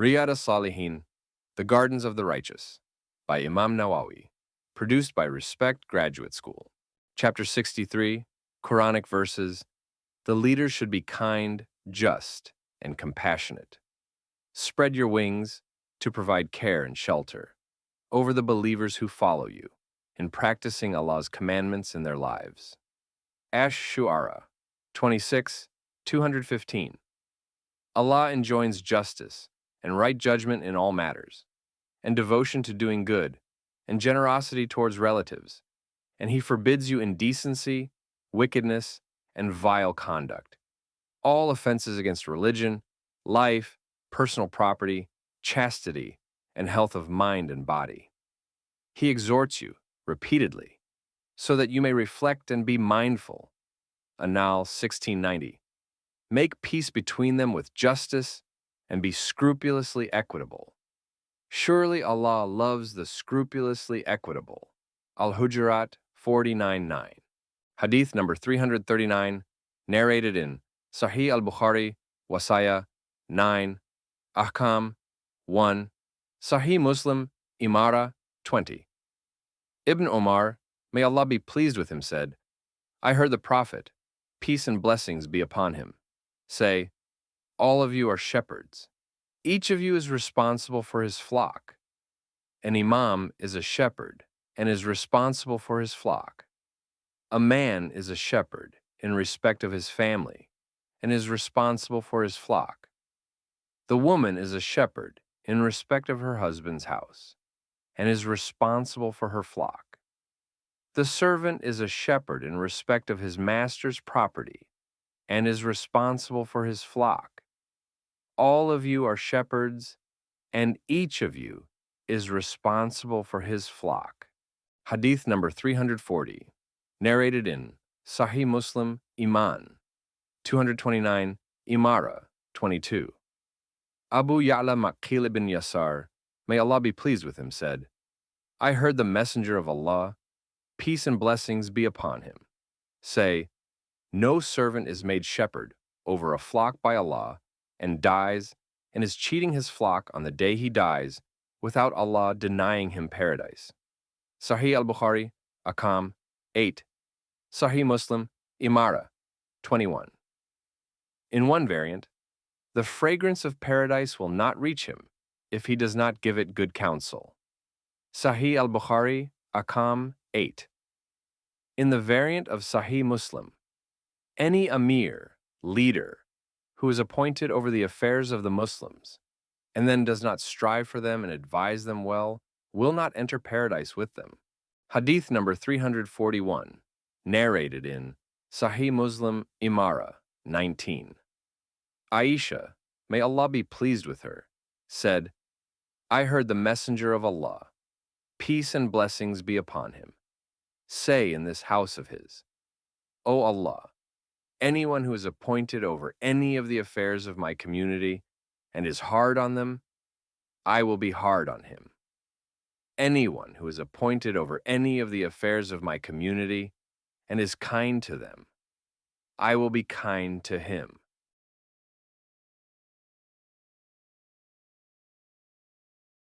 Riyad As-Salihin, The Gardens of the Righteous, by Imam Nawawi, produced by Respect Graduate School. Chapter 63, Quranic verses, The leaders should be kind, just, and compassionate. Spread your wings to provide care and shelter over the believers who follow you in practicing Allah's commandments in their lives. Ash-Shu'ara 26, 215. Allah enjoins justice and right judgment in all matters, and devotion to doing good, and generosity towards relatives, and He forbids you indecency, wickedness, and vile conduct, all offenses against religion, life, personal property, chastity, and health of mind and body. He exhorts you repeatedly, so that you may reflect and be mindful. An-Nahl 1690. Make peace between them with justice, and be scrupulously equitable. Surely Allah loves the scrupulously equitable. Al-Hujurat 49:9. Hadith number 339, narrated in Sahih al-Bukhari, Wasaya 9, Ahkam 1, Sahih Muslim, Imara 20. Ibn Omar, may Allah be pleased with him, said, I heard the Prophet, peace and blessings be upon him, say, all of you are shepherds. Each of you is responsible for his flock. An Imam is a shepherd and is responsible for his flock. A man is a shepherd in respect of his family and is responsible for his flock. The woman is a shepherd in respect of her husband's house and is responsible for her flock. The servant is a shepherd in respect of his master's property and is responsible for his flock. All of you are shepherds, and each of you is responsible for his flock. Hadith number 340, narrated in Sahih Muslim, Iman 229, Imara 22. Abu Ya'la Maqil ibn Yasar, may Allah be pleased with him, said, I heard the Messenger of Allah, peace and blessings be upon him, say, no servant is made shepherd over a flock by Allah and dies and is cheating his flock on the day he dies without Allah denying him paradise. Sahih al-Bukhari, Ahkam 8, Sahih Muslim, Imara 21. In one variant, the fragrance of paradise will not reach him if he does not give it good counsel. Sahih al-Bukhari, Ahkam 8. In the variant of Sahih Muslim, any Amir, leader, who is appointed over the affairs of the Muslims, and then does not strive for them and advise them well, will not enter paradise with them. Hadith number 341, narrated in Sahih Muslim Imara 19. Aisha, may Allah be pleased with her, said, I heard the Messenger of Allah, peace and blessings be upon him, say in this house of his, O Allah, anyone who is appointed over any of the affairs of my community and is hard on them, I will be hard on him. Anyone who is appointed over any of the affairs of my community and is kind to them, I will be kind to him.